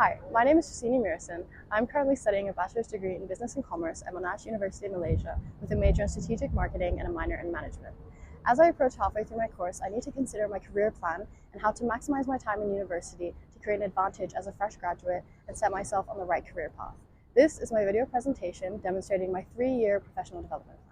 Hi, my name is Jessenia Murison. I'm currently studying a bachelor's degree in Business and Commerce at Monash University in Malaysia with a major in strategic marketing and a minor in management. As I approach halfway through my course, I need to consider my career plan and how to maximize my time in university to create an advantage as a fresh graduate and set myself on the right career path. This is my video presentation demonstrating my 3-year professional development plan.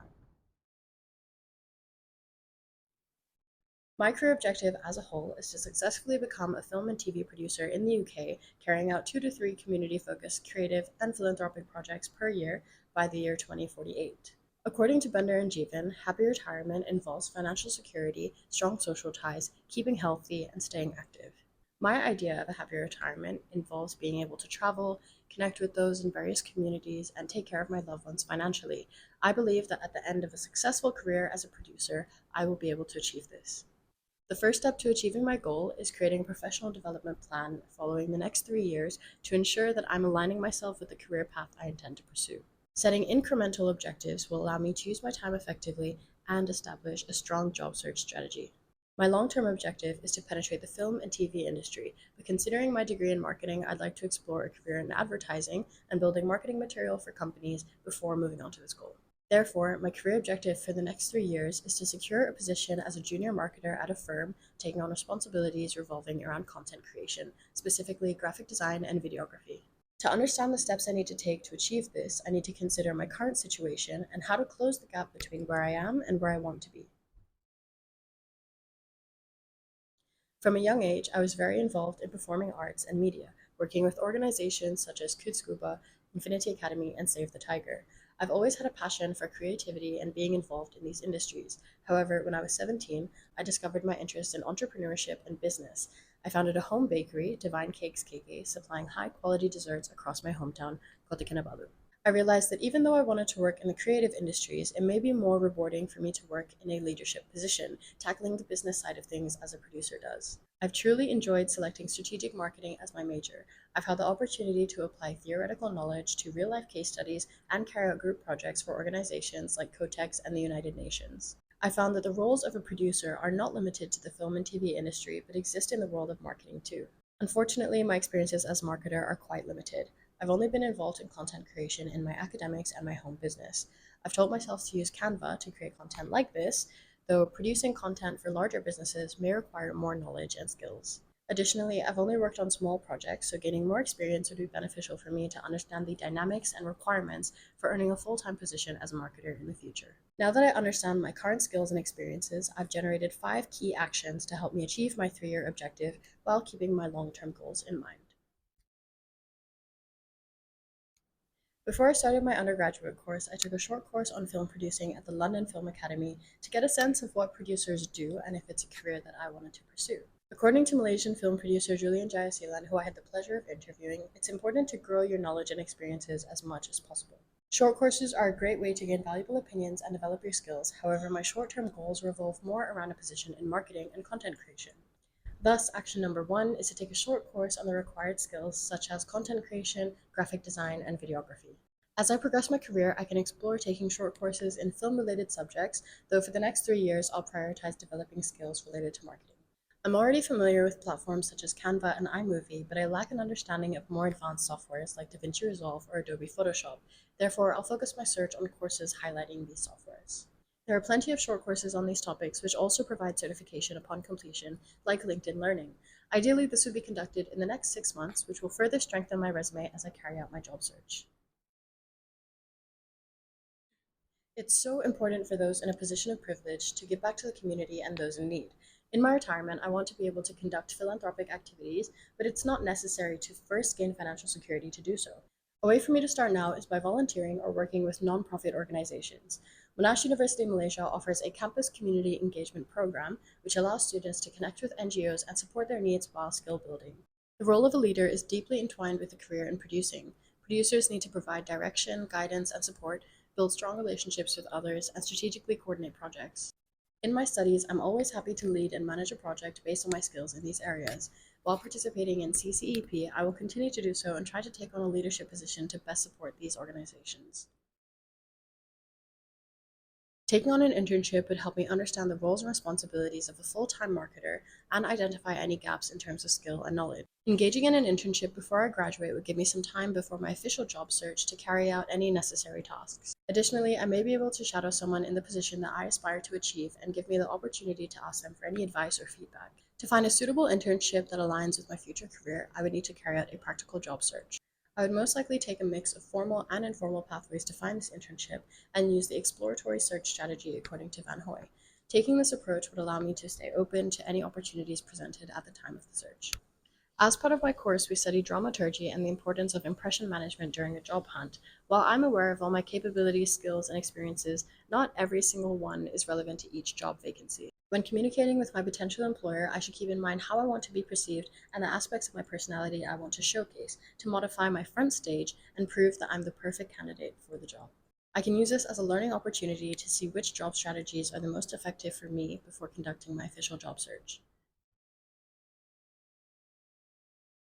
My career objective as a whole is to successfully become a film and TV producer in the UK, carrying out 2 to 3 community-focused creative and philanthropic projects per year by the year 2048. According to Bender and Jeevan, happy retirement involves financial security, strong social ties, keeping healthy, and staying active. My idea of a happy retirement involves being able to travel, connect with those in various communities, and take care of my loved ones financially. I believe that at the end of a successful career as a producer, I will be able to achieve this. The first step to achieving my goal is creating a professional development plan following the next 3 years to ensure that I'm aligning myself with the career path I intend to pursue. Setting incremental objectives will allow me to use my time effectively and establish a strong job search strategy. My long-term objective is to penetrate the film and TV industry, but considering my degree in marketing, I'd like to explore a career in advertising and building marketing material for companies before moving on to this goal. Therefore, my career objective for the next 3 years is to secure a position as a junior marketer at a firm, taking on responsibilities revolving around content creation, specifically graphic design and videography. To understand the steps I need to take to achieve this, I need to consider my current situation and how to close the gap between where I am and where I want to be. From a young age, I was very involved in performing arts and media, working with organizations such as Kudscuba, Infinity Academy, and Save the Tiger. I've always had a passion for creativity and being involved in these industries. However, when I was 17, I discovered my interest in entrepreneurship and business. I founded a home bakery, Divine Cakes KK, supplying high-quality desserts across my hometown, Kota Kinabalu. I realized that even though I wanted to work in the creative industries, it may be more rewarding for me to work in a leadership position, tackling the business side of things as a producer does. I've truly enjoyed selecting strategic marketing as my major. I've had the opportunity to apply theoretical knowledge to real-life case studies and carry out group projects for organizations like Cotex and the United Nations. I found that the roles of a producer are not limited to the film and TV industry, but exist in the world of marketing too. Unfortunately, my experiences as a marketer are quite limited. I've only been involved in content creation in my academics and my home business. I've told myself to use Canva to create content like this, though producing content for larger businesses may require more knowledge and skills. Additionally, I've only worked on small projects, so gaining more experience would be beneficial for me to understand the dynamics and requirements for earning a full-time position as a marketer in the future. Now that I understand my current skills and experiences, I've generated 5 key actions to help me achieve my 3-year objective while keeping my long-term goals in mind. Before I started my undergraduate course, I took a short course on film producing at the London Film Academy to get a sense of what producers do and if it's a career that I wanted to pursue. According to Malaysian film producer Julian Jayasilan, who I had the pleasure of interviewing, it's important to grow your knowledge and experiences as much as possible. Short courses are a great way to gain valuable opinions and develop your skills. However, my short-term goals revolve more around a position in marketing and content creation. Thus, action number 1 is to take a short course on the required skills such as content creation, graphic design, and videography. As I progress my career, I can explore taking short courses in film-related subjects, though for the next 3 years, I'll prioritize developing skills related to marketing. I'm already familiar with platforms such as Canva and iMovie, but I lack an understanding of more advanced softwares like DaVinci Resolve or Adobe Photoshop. Therefore, I'll focus my search on courses highlighting these softwares. There are plenty of short courses on these topics which also provide certification upon completion, like LinkedIn Learning. Ideally, this would be conducted in the next 6 months, which will further strengthen my resume as I carry out my job search. It's so important for those in a position of privilege to give back to the community and those in need. In my retirement, I want to be able to conduct philanthropic activities, but it's not necessary to first gain financial security to do so. A way for me to start now is by volunteering or working with nonprofit organizations. Monash University Malaysia offers a campus community engagement program, which allows students to connect with NGOs and support their needs while skill building. The role of a leader is deeply entwined with a career in producing. Producers need to provide direction, guidance, and support, build strong relationships with others, and strategically coordinate projects. In my studies, I'm always happy to lead and manage a project based on my skills in these areas. While participating in CCEP, I will continue to do so and try to take on a leadership position to best support these organizations. Taking on an internship would help me understand the roles and responsibilities of a full-time marketer and identify any gaps in terms of skill and knowledge. Engaging in an internship before I graduate would give me some time before my official job search to carry out any necessary tasks. Additionally, I may be able to shadow someone in the position that I aspire to achieve and give me the opportunity to ask them for any advice or feedback. To find a suitable internship that aligns with my future career, I would need to carry out a practical job search. I would most likely take a mix of formal and informal pathways to find this internship and use the exploratory search strategy according to Van Hoy. Taking this approach would allow me to stay open to any opportunities presented at the time of the search. As part of my course, we study dramaturgy and the importance of impression management during a job hunt. While I'm aware of all my capabilities, skills, and experiences, not every single one is relevant to each job vacancy. When communicating with my potential employer, I should keep in mind how I want to be perceived and the aspects of my personality I want to showcase to modify my front stage and prove that I'm the perfect candidate for the job. I can use this as a learning opportunity to see which job strategies are the most effective for me before conducting my official job search.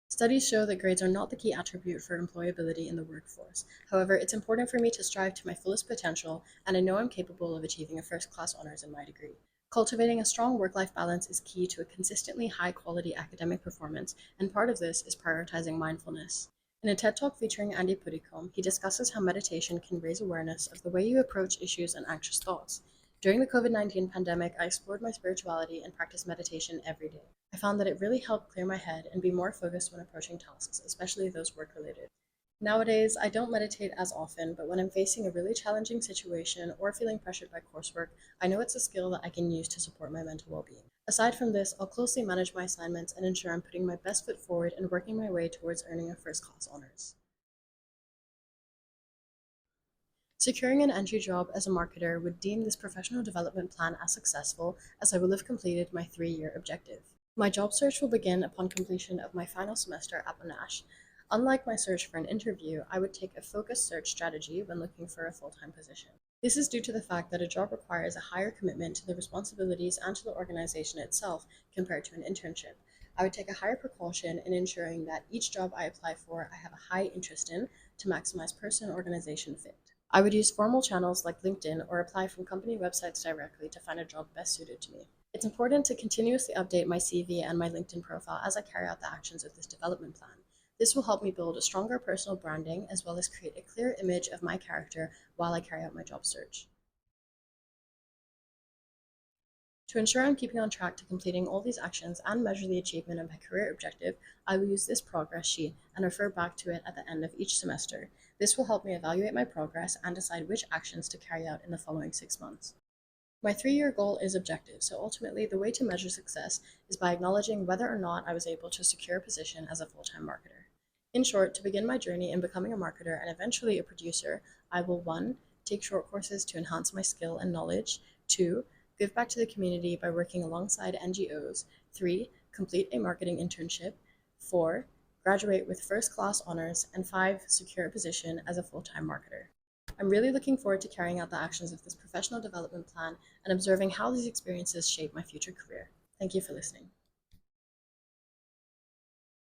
Studies show that grades are not the key attribute for employability in the workforce. However, it's important for me to strive to my fullest potential, and I know I'm capable of achieving a first class honors in my degree. Cultivating a strong work life balance is key to a consistently high quality academic performance, and part of this is prioritizing mindfulness. In a TED Talk featuring Andy Puddicombe, he discusses how meditation can raise awareness of the way you approach issues and anxious thoughts. During the COVID-19 pandemic, I explored my spirituality and practiced meditation every day. I found that it really helped clear my head and be more focused when approaching tasks, especially those work related. Nowadays, I don't meditate as often, but when I'm facing a really challenging situation or feeling pressured by coursework, I know it's a skill that I can use to support my mental well being. Aside from this, I'll closely manage my assignments and ensure I'm putting my best foot forward and working my way towards earning a first class honors. Securing an entry job as a marketer would deem this professional development plan as successful, as I will have completed my 3-year objective. My job search will begin upon completion of my final semester at Monash. Unlike my search for an interview, I would take a focused search strategy when looking for a full-time position. This is due to the fact that a job requires a higher commitment to the responsibilities and to the organization itself compared to an internship. I would take a higher precaution in ensuring that each job I apply for I have a high interest in to maximize person-organization fit. I would use formal channels like LinkedIn or apply from company websites directly to find a job best suited to me. It's important to continuously update my CV and my LinkedIn profile as I carry out the actions of this development plan. This will help me build a stronger personal branding as well as create a clear image of my character while I carry out my job search. To ensure I'm keeping on track to completing all these actions and measure the achievement of my career objective, I will use this progress sheet and refer back to it at the end of each semester. This will help me evaluate my progress and decide which actions to carry out in the following 6 months. My 3-year goal is objective, so ultimately the way to measure success is by acknowledging whether or not I was able to secure a position as a full-time marketer. In short, to begin my journey in becoming a marketer and eventually a producer, I will 1. Take short courses to enhance my skill and knowledge, 2. Give back to the community by working alongside NGOs, 3. Complete a marketing internship, 4. Graduate with first class honors, and 5. Secure a position as a full-time marketer. I'm really looking forward to carrying out the actions of this professional development plan and observing how these experiences shape my future career. Thank you for listening.